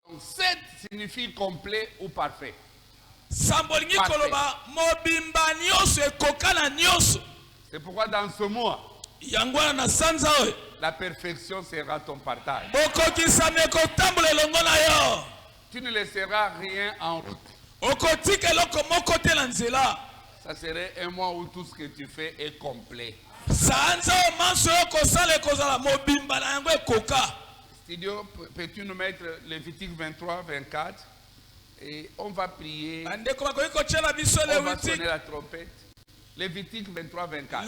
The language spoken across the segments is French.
Donc 7 signifie complet ou parfait. C'est pourquoi dans ce mois, la perfection sera ton partage. Tu ne laisseras rien en route. Ça serait un mois où tout ce que tu fais est complet. Studio, peux-tu nous mettre Lévitique 23, 24 et on va prier. On va sonner la trompette. Lévitique 23, 24.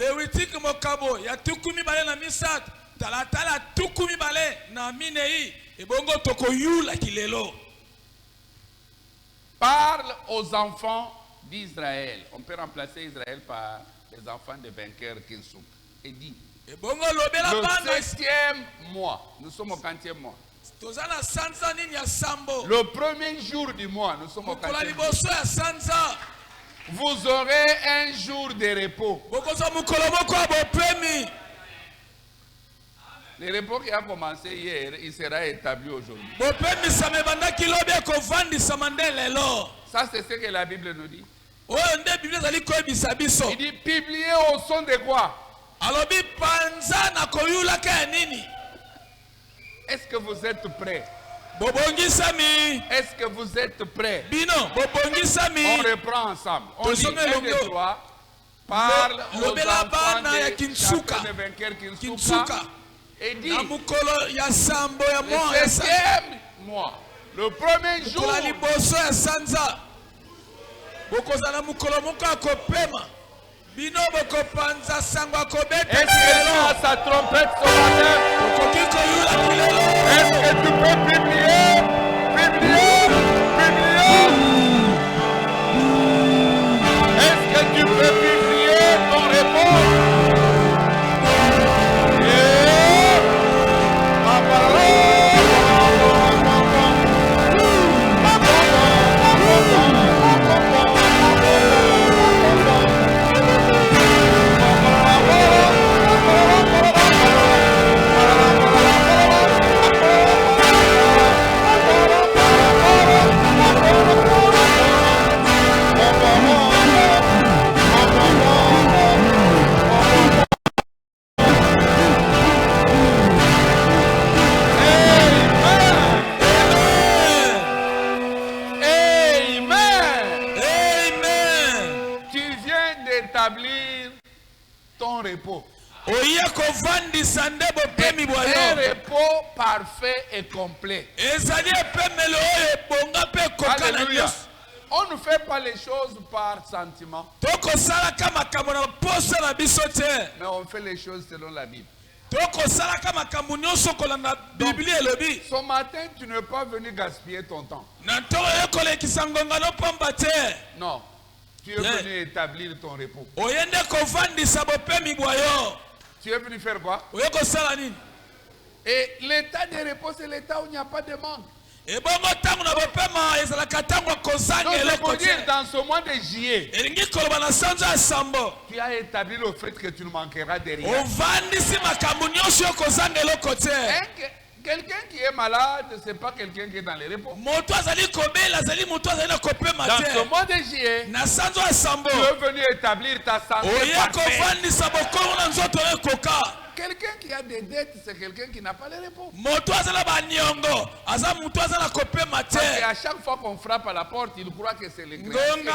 Parle aux enfants d'Israël. On peut remplacer Israël par les enfants des vainqueurs qui sont. Et dit, le 7e mois, nous sommes au 40e mois. Le premier jour du mois, nous sommes au 40e mois. Vous aurez un jour de repos. Le repos qui a commencé hier, il sera établi aujourd'hui. Ça, c'est ce que la Bible nous dit. Il dit, publiez au son de quoi? Est-ce que vous êtes prêts? Est-ce que vous êtes prêts? On reprend ensemble. On dit 1, 2, 3. Parle aux enfants de vainqueurs Kinsuka. Et dit, le 7e mois, le premier jour. Est-ce que tu as sa trompette ce matin? Est-ce que tu peux publier? Est-ce que tu peux publier ton réponse? Un repos parfait et complet. Alléluia. On ne fait pas les choses par sentiment, mais on fait les choses selon la Bible. Donc, ce matin, tu n'es pas venu gaspiller ton temps. Non. Tu es venu établir ton repos. Tu es venu faire quoi? Et l'état de repos, c'est l'état où il n'y a pas de manque. Donc, c'est pour dire, dans ce mois de juillet, tu as établi le fait que tu ne manqueras de rien. Quelqu'un qui est malade, ce n'est pas quelqu'un qui est dans les repos. Dans ce mois de juillet, tu es venu établir ta santé parfaite. Quelqu'un qui a des dettes, c'est quelqu'un qui n'a pas les repos. Parce qu'à chaque fois qu'on frappe à la porte, il croit que c'est les créanciers.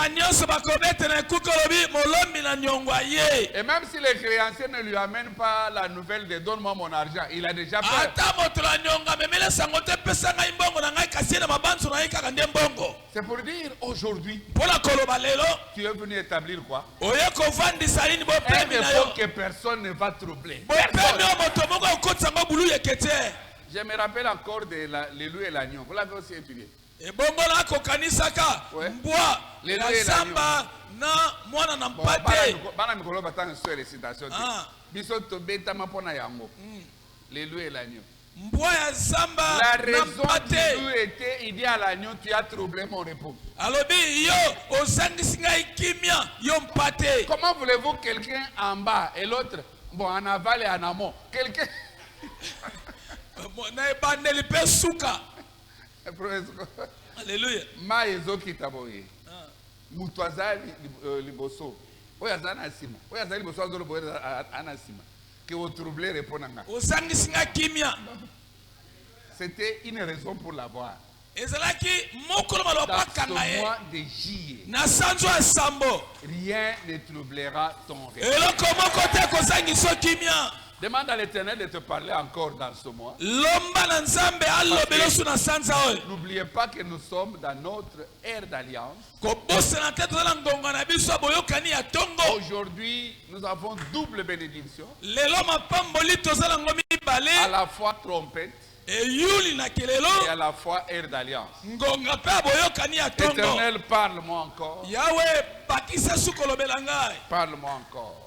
Et même si les créanciers ne lui amènent pas la nouvelle de donne-moi mon argent, il a déjà peur. C'est pour dire aujourd'hui, tu es venu établir quoi? Un repos que personne ne va troubler. Je me rappelle encore de les loups et l'agneau. Vous l'avez aussi étudié. Ouais. Les loups et l'agneau. La raison du loup était, il dit à l'agneau, tu as troublé mon repos. Comment voulez-vous quelqu'un en bas et l'autre, bon, en aval et en amont? Quelqu'un Alléluia. Maïzo qui taboye. Mutuazali liboso. Oyazana asima. Oyazali liboso azolo boye anasima. Que vous troublez répondanga. C'était une raison pour l'avoir. Dans ce mois de juillet, rien ne troublera ton rêve. Demande à l'Éternel de te parler encore dans ce mois. N'oubliez pas que nous sommes dans notre ère d'alliance. Aujourd'hui, nous avons double bénédiction. À la fois trompette et à la fois ère d'alliance. Éternel, parle-moi encore. Parle-moi encore.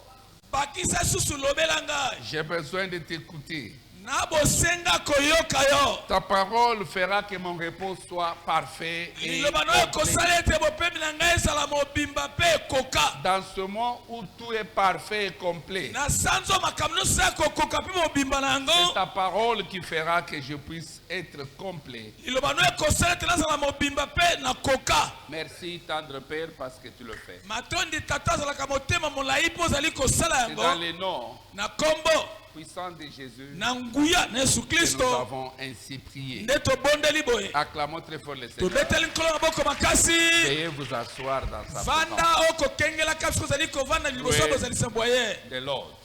J'ai besoin de t'écouter. Ta parole fera que mon repos soit parfait et complet. Dans ce mois où tout est parfait et complet, c'est ta parole qui fera que je puisse être complet. Merci, tendre Père, parce que tu le fais. C'est dans les noms puissant de Jésus que nous avons ainsi prié. Acclamons très fort le Seigneur. Veuillez vous asseoir dans sa présence. Louez de l'ordre.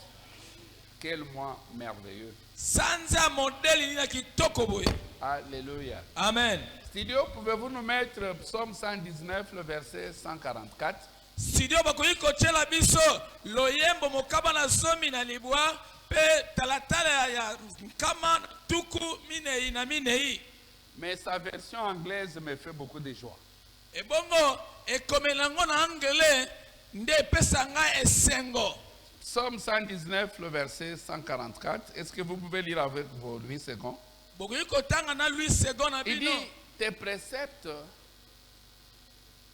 Quel mois merveilleux. Alléluia. Amen. Studio, pouvez-vous nous mettre Psaume 119, le verset 144? Studio bakoyi kochela biso loyembo mokaba na zomi na libwa pe talatala ya kama tuku minei na minei. Mais sa version anglaise me fait beaucoup de joie. Ebongo ekomelango na angele nde pesa nga esengo. Psaume 119, le verset 144. Est-ce que vous pouvez lire avec vos 8 secondes? Bokoyi kotanga na 8 secondes na bino. Il dit, tes préceptes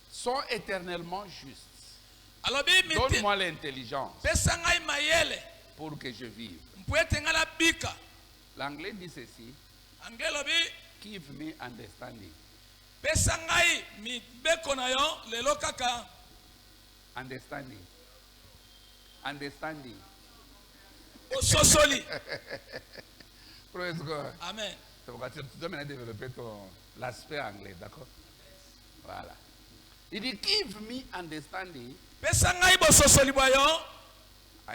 sont éternellement justes. Donne-moi l'intelligence pour que je vive. L'anglais dit ceci. Give me understanding. Understanding. Understanding. Praise God. Amen. Tu dois maintenant développer l'aspect anglais, d'accord? Voilà. Il dit, give me understanding. I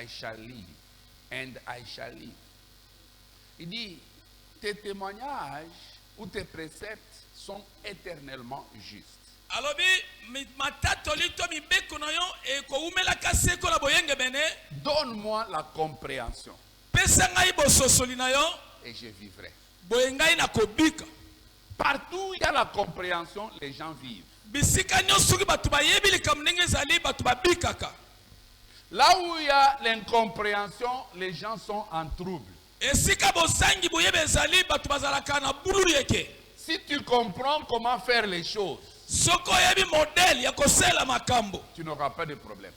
shall live. And I shall live. Il dit, tes témoignages ou tes préceptes sont éternellement justes. Donne-moi la compréhension. Et je vivrai. Partout où il y a la compréhension, les gens vivent. Là où il y a l'incompréhension, les gens sont en trouble. Si tu comprends comment faire les choses, tu n'auras pas de problème.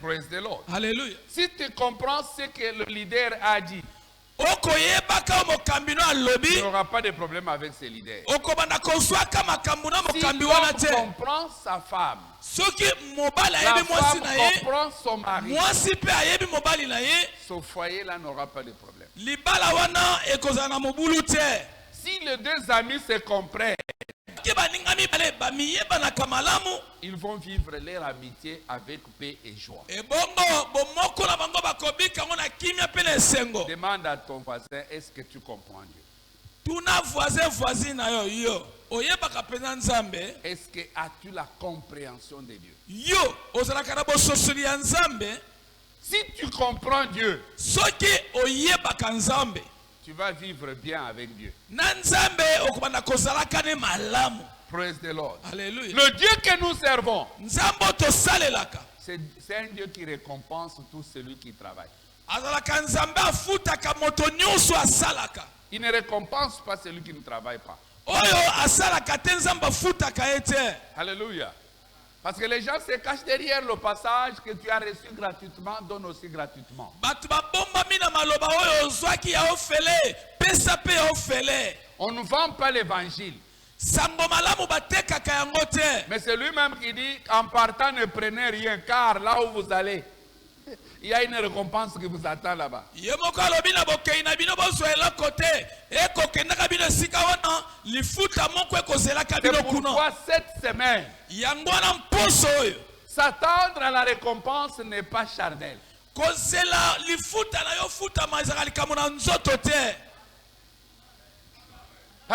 Praise the Lord. Hallelujah. Si tu comprends ce que le leader a dit, tu n'auras pas de problème avec ses leaders. Si l'homme comprend sa femme, la femme comprend son mari, ce foyer-là n'aura pas de problème. Si les deux amis se comprennent, ils vont vivre leur amitié avec paix et joie. Demande à ton voisin, est-ce que tu comprends Dieu? Est-ce que as-tu la compréhension de Dieu? Si tu comprends Dieu, tu vas vivre bien avec Dieu. Praise the Lord. Hallelujah. Le Dieu que nous servons, c'est un Dieu qui récompense tout celui qui travaille. Il ne récompense pas celui qui ne travaille pas. Alléluia. Parce que les gens se cachent derrière le passage que tu as reçu gratuitement, donne aussi gratuitement. On ne vend pas l'évangile. Mais c'est lui-même qui dit, en partant ne prenez rien, car là où vous allez, il y a une récompense qui vous attend là-bas. C'est pourquoi cette semaine, s'attendre à la récompense n'est pas charnel. Parce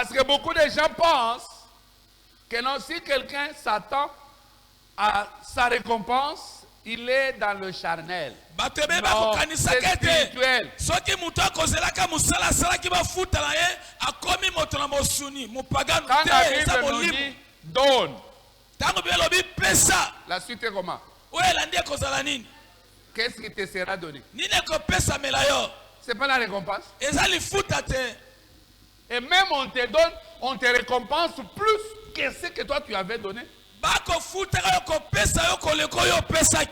que beaucoup de gens pensent que non, si quelqu'un s'attend à sa récompense, il est dans le charnel. Non, c'est spirituel. Quand la Bible nous dit donne, la suite est comment? Qu'est-ce qui te sera donné? C'est pas la récompense. Et même on te donne, on te récompense plus que ce que toi tu avais donné.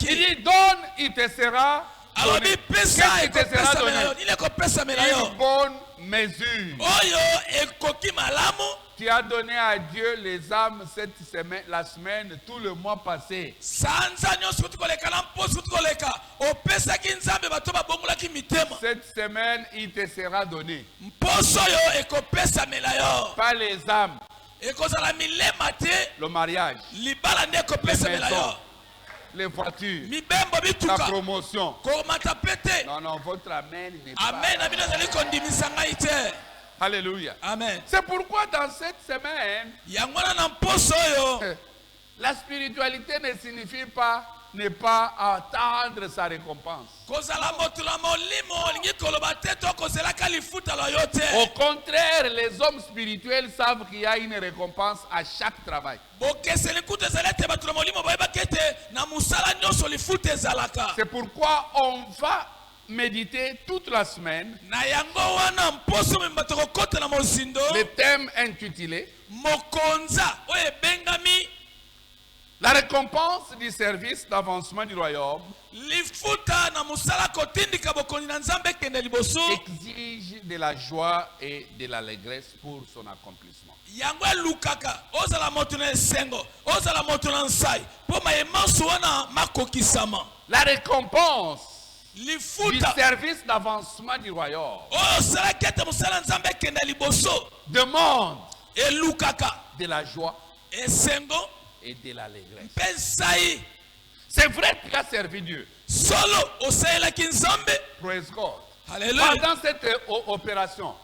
Il dit donne, il te sera donné. Qu'est-ce qui te sera donné? Une bonne mesure. Tu as donné à Dieu les âmes cette semaine, la semaine, tout le mois passé. Cette semaine, il te sera donné. Pas les âmes. Le mariage, les maisons, les voitures, la promotion. Non, non, votre amen n'est pas. Alléluia. Amen. C'est pourquoi dans cette semaine, la spiritualité ne signifie pas ne pas attendre sa récompense. Au contraire, les hommes spirituels savent qu'il y a une récompense à chaque travail. C'est pourquoi on va méditer toute la semaine le thème intitulé la récompense du service d'avancement du royaume exige de la joie et de l'allégresse pour son accomplissement. La récompense du service d'avancement du royaume demande de la joie et de l'allégresse. C'est vrai que tu as servi Dieu. Praise God. Pendant cette opération,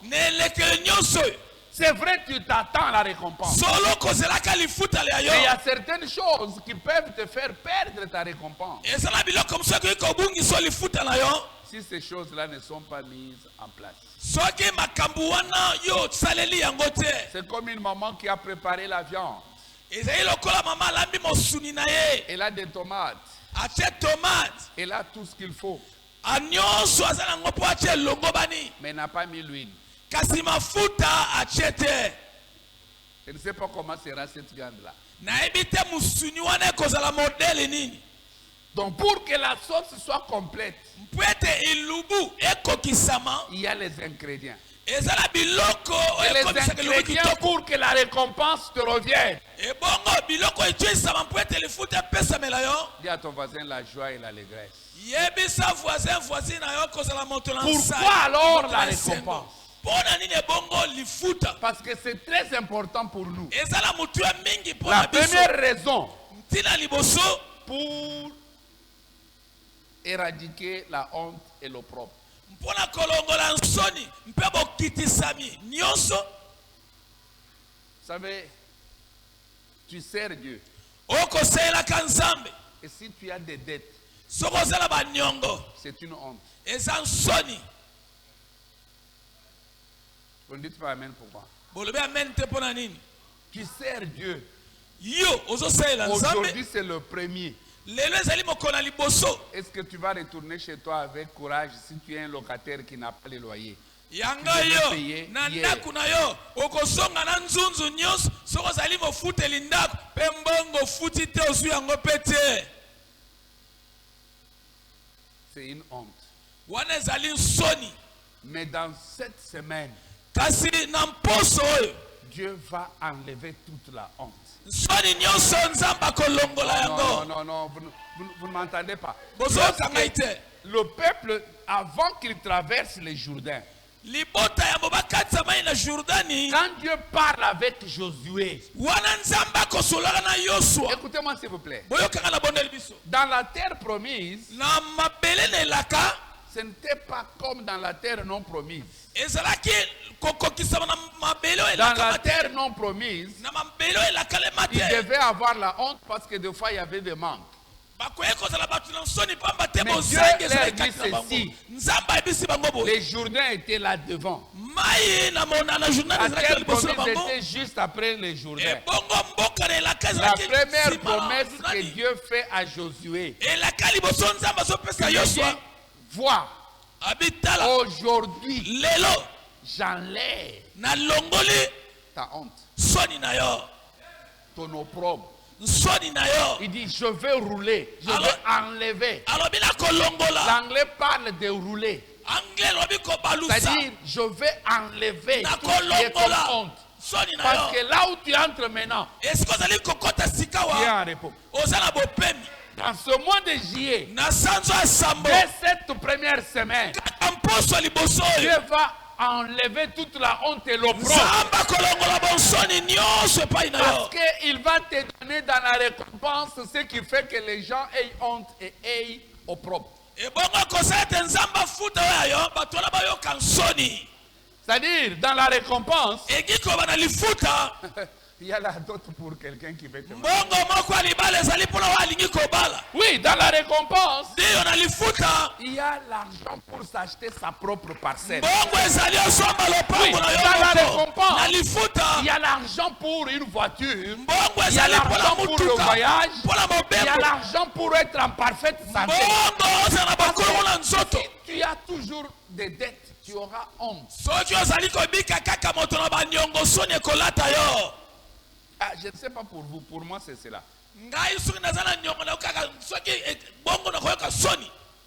c'est vrai que tu t'attends à la récompense. Mais il y a certaines choses qui peuvent te faire perdre ta récompense. Si ces choses-là ne sont pas mises en place. C'est comme une maman qui a préparé la viande. Elle a des tomates. Elle a tout ce qu'il faut. Mais elle n'a pas mis l'huile. Je ne sais pas comment sera cette viande-là. Donc pour que la sauce soit complète, il y a les ingrédients. Et les ingrédients pour que la récompense te revienne. Dis à ton voisin la joie et l'allégresse. Pourquoi alors la récompense? Parce que c'est très important pour nous. La première raison pour éradiquer la honte et l'opprobre. Vous savez, tu sers Dieu. Et si tu as des dettes, c'est une honte. Vous ne dites pas amen pourquoi? Tu sers Dieu. Aujourd'hui c'est le premier. Est-ce que tu vas retourner chez toi avec courage si tu es un locataire qui n'a pas le loyer? C'est une honte. Mais dans cette semaine, Dieu va enlever toute la honte. Non, vous ne m'entendez pas. Le peuple, avant qu'il traverse le Jourdain, quand Dieu parle avec Josué, écoutez-moi s'il vous plaît. Dans la terre promise, ce n'était pas comme dans la terre non promise. Dans la terre non promise, il devait avoir la honte parce que des fois il y avait des manques. Mais Dieu leur dit ceci. Les Jourdains étaient là devant. La terre promise était juste après les Jourdains. La première promesse que Dieu fait à Josué, il dit, vois, aujourd'hui, j'enlève ta honte, ton opprobre. Il dit, je vais rouler, je vais enlever. L'anglais parle de rouler. C'est-à-dire, je vais enlever tout ce qui est comme honte. Parce que là où tu entres maintenant, tu es en repos. Dans ce mois de juillet, dès cette première semaine, Dieu va enlever toute la honte et l'opprobre. Parce qu'il va te donner dans la récompense ce qui fait que les gens aient honte et aient opprobre. C'est-à-dire, dans la récompense, il y a la dot pour quelqu'un qui veut te marier. Oui, dans la récompense, il y a l'argent pour s'acheter sa propre parcelle. Oui, dans la récompense, il y a l'argent pour une voiture. Il y a l'argent pour le voyage. Il y a l'argent pour être en parfaite santé. Si tu as toujours des dettes, tu auras honte. Ah, je ne sais pas pour vous, pour moi c'est cela.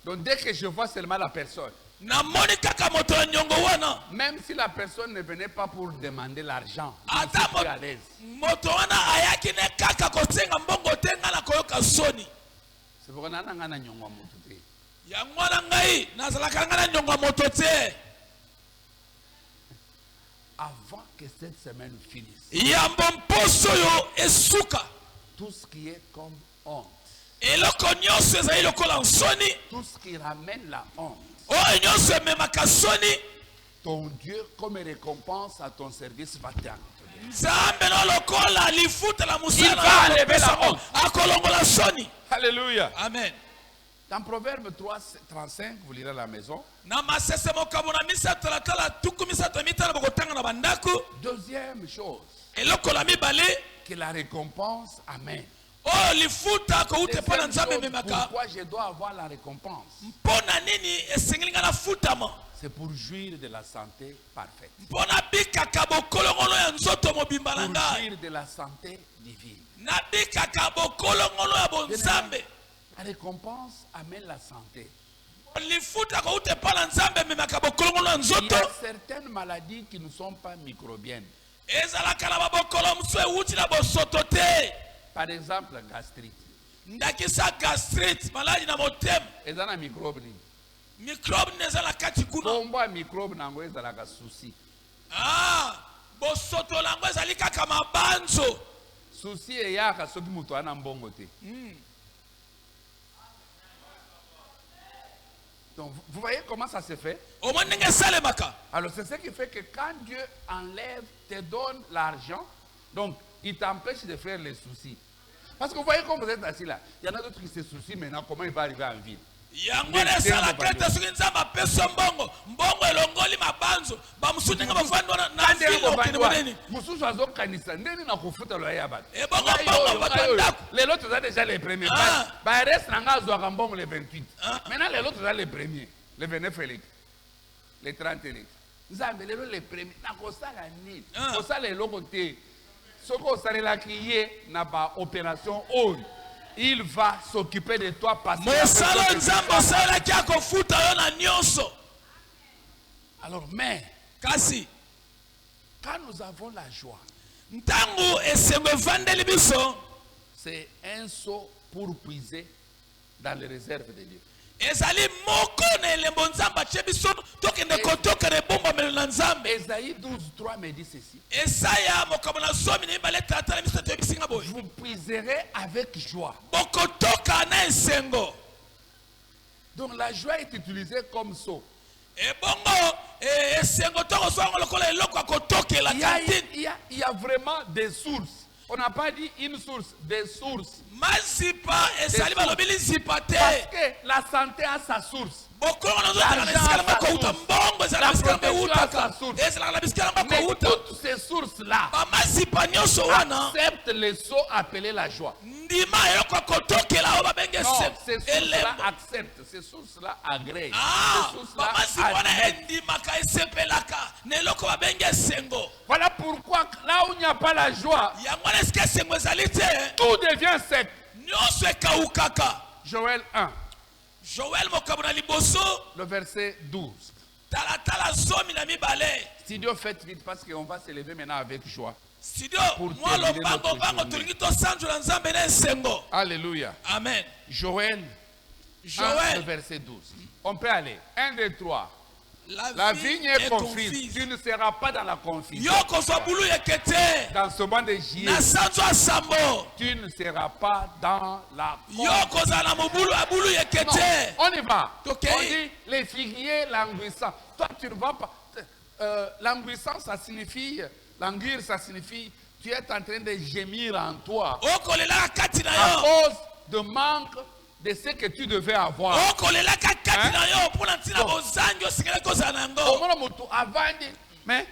Donc dès que je vois seulement la personne, même si la personne ne venait pas pour demander l'argent, je suis plus à l'aise. C'est pour avant que cette semaine finisse, tout ce qui est comme honte, tout ce qui ramène la honte, ton Dieu comme récompense à ton service va t'enlever. Il va enlever la honte. Alléluia. Amen. Dans Proverbe 3, 35, vous lirez à la maison. Deuxième chose, que la récompense amène. Pourquoi je dois avoir la récompense? C'est pour jouir de la santé parfaite. Pour jouir de la santé divine. La récompense amène la santé. Il y a certaines maladies qui ne sont pas microbiennes. Par exemple, la gastrite. Et dans la microbe. Bomba microbe nango ezala ka souci. Bosoto lango ezali kaka mabanzo. Souci eyaka soki muto ana mbongo te. Donc, vous voyez comment ça se fait? Alors c'est ce qui fait que quand Dieu enlève, te donne l'argent, donc il t'empêche de faire les soucis. Parce que vous voyez comme vous êtes assis là, il y en a d'autres qui se soucient maintenant comment il va arriver en ville. Les autres ont déjà les premiers. Maintenant les autres ont les premiers. Les 29 Félix. Les 30 Félix. Les premiers. ce qu'on s'est là qui est n'a pas opération on. Il va s'occuper de toi parce que alors mais kasi quand nous avons la joie, c'est un saut pour puiser dans les réserves de Dieu. Esaïe 12:3 me dit ceci. Vous puiserez avec joie. Donc la joie est utilisée comme saut. Il y a vraiment des sources. On n'a pas dit une source, des sources. Parce que la santé a sa source. Mais toutes ces sources-là acceptent le saut appelé la joie. Non, ces sources-là acceptent, ces sources-là agréent, ces sources-là admettent. Voilà pourquoi là où il n'y a pas la joie, tout devient sec. Joël 1. Le verset 12. Studio, faites vite parce qu'on va se lever maintenant avec joie. Pour terminer notre journée. Alléluia. Amen. Joël 1, le verset 12. On peut aller. 1, 2, 3. La vigne est confise. Tu ne seras pas dans la confusion. Dans ce mois de juillet, tu ne seras pas dans la confusion. On y va. On dit les figuiers languissants. Toi, tu ne vas pas. Languissant, ça signifie, languir, ça signifie, tu es en train de gémir en toi. À cause de manque de ce que tu devais avoir. Mais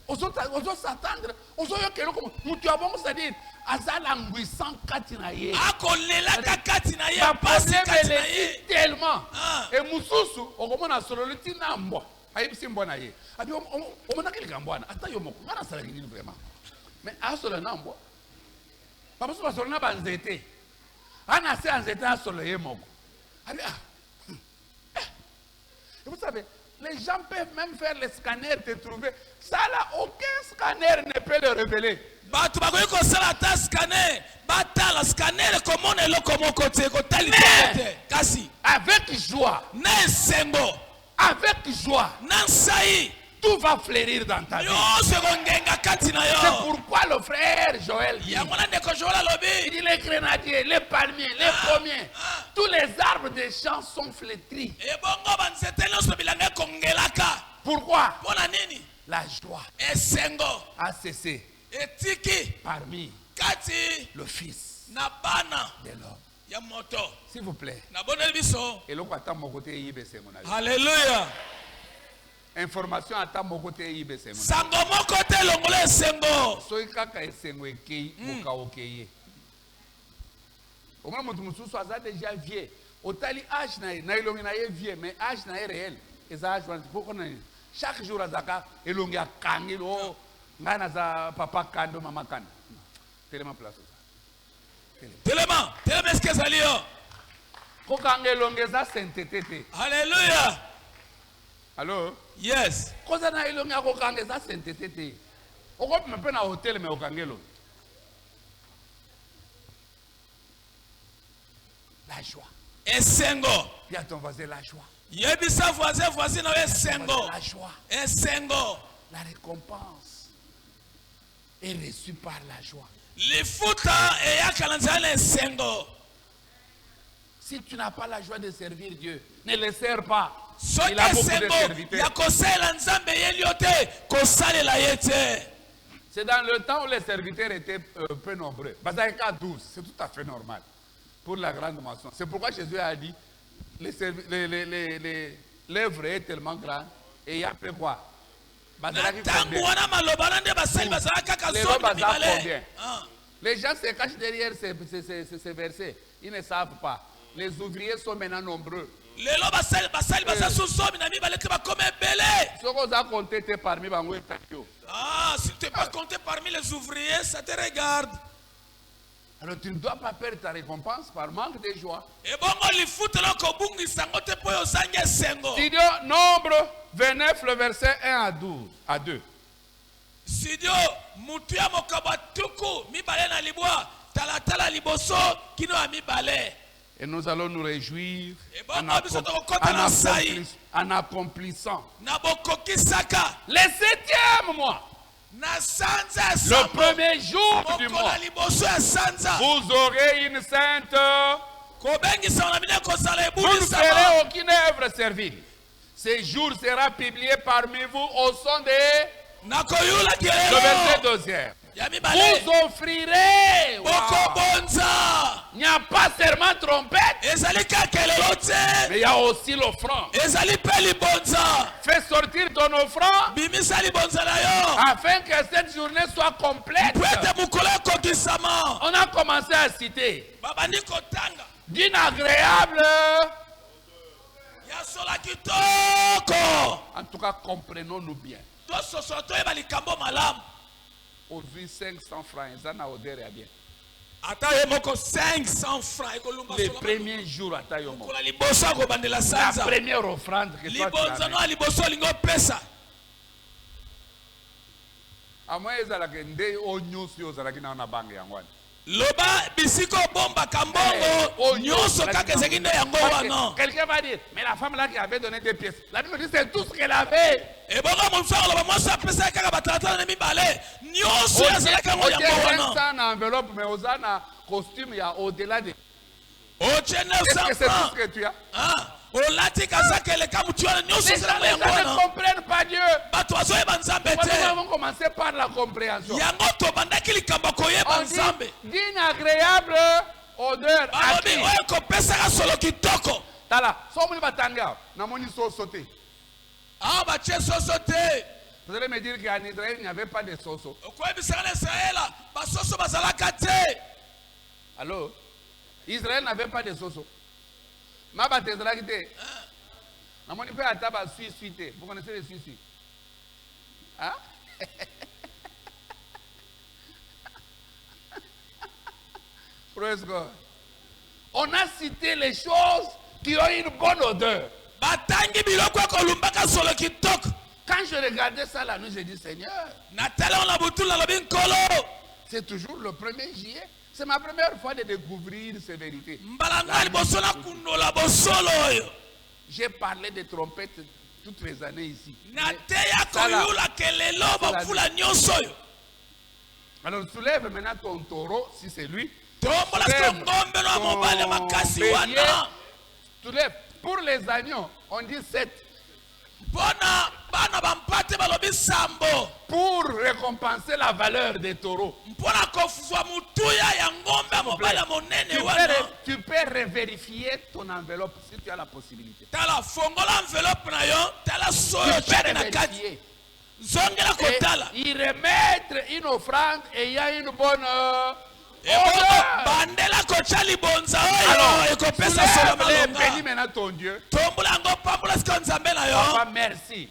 Ozo s'attendre, ozo yokelo comme mutu abongo c'est-à-dire azala languissant katinaye. Akolela katinaye pasi katinaye tellement. Et mususu okomona solo litina mbo. Ayibisi mbona ye. Abi omona kilika mbwana ata yo moko ngana sala kinini vraiment. Mais asolo na mbo. Papa so solo na banzete. Ana se anzete asolo ye moko. Abi et vous savez, les gens peuvent même faire les scanners, te trouver. Ça là, aucun scanner ne peut le révéler. Avec joie. Avec joie. Tout va fleurir dans ta vie. C'est pourquoi le frère Joël dit, il dit les grenadiers, les palmiers, les pommiers, tous les arbres des champs sont flétris. Pourquoi? La joie a cessé parmi le Fils de l'homme. S'il vous plaît. Alléluia. Information à ta mokote yibe sengo. Sango mokote longole sengo. Soy kaka esengo ekei muka okeye. Oma mutu mususu aza déjà vieux. Otali âge na ilongi na ye vieux mais âge na ye réel. Eza âge wana pourquoi na chaque jour azaka elongi akangi lo ngana za papa kando mama kando. Tellement place ça. Tellement est-ce que ça lio? Kokanga elongi za sainteté. Alléluia. Allô? Yes. Koza na ilongi akokanga za sainteté. Oko mpe na hotel mais okangelo. La joie. Esengo. Dis à ton voisin la joie. Yebisa voisin na esengo. La joie. Esengo. La récompense est reçue par la joie. Lifuta eyakalanzana esengo. Si tu n'as pas la joie de servir Dieu, ne le sers pas. Il a beaucoup de serviteurs. C'est dans le temps où les serviteurs étaient peu nombreux. Bazarika 12, c'est tout à fait normal pour la grande maçon. C'est pourquoi Jésus a dit les l'œuvre est tellement grande. Et il y a fait quoi? Les gens se cachent derrière ces versets. Ils ne savent pas. Les ouvriers sont maintenant nombreux. Si tu n'es pas compté parmi les ouvriers, ça te regarde. Alors tu ne dois pas perdre ta récompense par manque de joie. Studio Nombre 29, le verset 1 à 2. Et nous allons nous réjouir en accomplissant le 7e mois. Le premier jour du mois, vous aurez une sainte. Vous ne ferez aucune œuvre servile. Ce jour sera publié parmi vous au son de le verset 2e. Vous offrirez. Il n'y a pas seulement trompette, mais il y a aussi l'offrande. Fais sortir ton offrande afin que cette journée soit complète. On a commencé à citer d'une agréable. En tout cas, comprenons-nous bien. Aujourd'hui, 500 francs, ils en ont odeur et bien. 500 francs. Les premiers jours, la première offrande que toi tu as. À moins ils allaient nde onyo si aux allaient na banque yangwan. Loba bisiko bomba kambongo nyoso kake zekinde yango wana. Quelqu'un va dire, mais la femme là qui avait donné des pièces, la Bible dit c'est tout ce qu'elle avait. Et bon mon frère loba moi ça pesa kaka batata na mi balé nyoso yazalaka ngo yango wana. Ça en enveloppe mais aux ana costume il y a au-delà de. Est-ce que c'est tout ce que tu as? Les gens ne comprennent pas Dieu. Nous avons commencé par la compréhension. On dit d'une agréable odeur. Tala, sommes batanga, namoni sauce sauté. Vous allez me dire qu'en Israël il n'y avait pas de sauce. Allô? Israël n'avait pas de sauce. Ma batezrakité. Namoni fait ataba suite. Vous connaissez les suites? Hein? Praise God. On a cité les choses qui ont une bonne odeur. Quand je regardais ça la nuit, j'ai dit Seigneur, c'est toujours le 1er juillet. C'est ma première fois de découvrir ces vérités. J'ai parlé de trompettes toutes les années ici. Alors soulève maintenant ton taureau, si c'est lui. Soulève. Pour les agneaux, on dit 7. Pour récompenser la valeur des taureaux. Tu peux revérifier ton enveloppe si tu as la possibilité. Tu peux revérifier. Et y remettre une offrande et il y a une bonne bénis maintenant ton Dieu. Papa, merci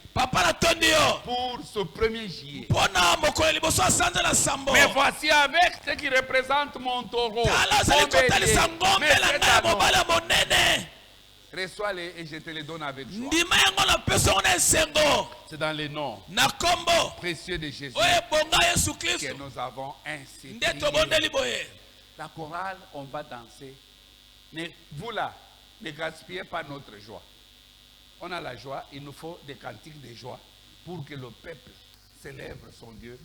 pour ce 1er juillet. Mais voici avec ce qui représente mon taureau. Reçois-les et je te les donne avec joie. C'est dans les noms précieux de Jésus que nous avons ainsi. La chorale, on va danser. Mais vous là, ne gaspillez pas notre joie. On a la joie, il nous faut des cantiques de joie pour que le peuple célèbre son Dieu.